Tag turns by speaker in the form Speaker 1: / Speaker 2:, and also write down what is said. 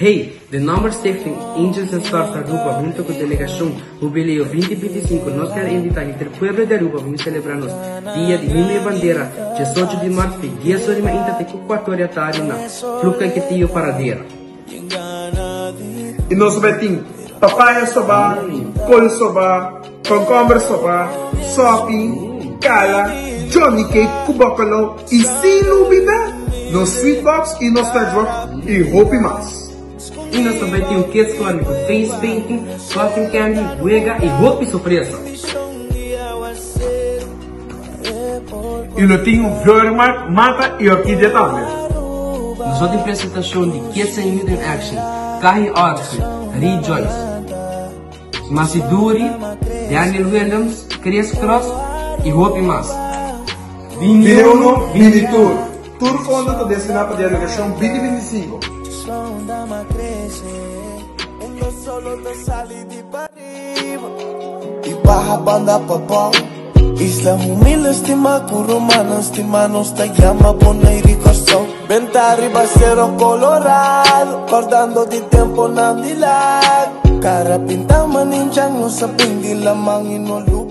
Speaker 1: Hey, the number safety Angels and Stars Aruba, junto com a delegação Jubileu 2025, nós queremos invitar o povo de Aruba para celebrar nos dia de minha bandeira, 18 de março, dia sobre uma inta de 4 horas da tarde na Fluca que tio paradeira.
Speaker 2: E nós vai ter papaya soba, col soba, concombre soba, shopping, cala, Johnny Cake, cubacalo e silubida, no Sweet Box e no Star Drop e Hope mais.
Speaker 1: E nós também temos um case com face painting, cotton candy, wega e Hope surpresa.
Speaker 2: E nós temos Vermark, Mata e Orquídea também.
Speaker 1: Nós temos apresentação de Kids and Youth in Action, Kahi Arthur, Rejoice, Masiduri, Daniel Williams, Chris Cross e Hope mais.
Speaker 2: Viuno Mini Tour. Tour fundo está destinado para a delegação 2025.
Speaker 3: Y baja banda papá. Isla humilde estima curumana, estima nos te llama Bonaire y Corsón. Venta arriba cero colorado, guardando di tempo nandilag. Cara pinta maninchang no sa pinggi lamang inolu.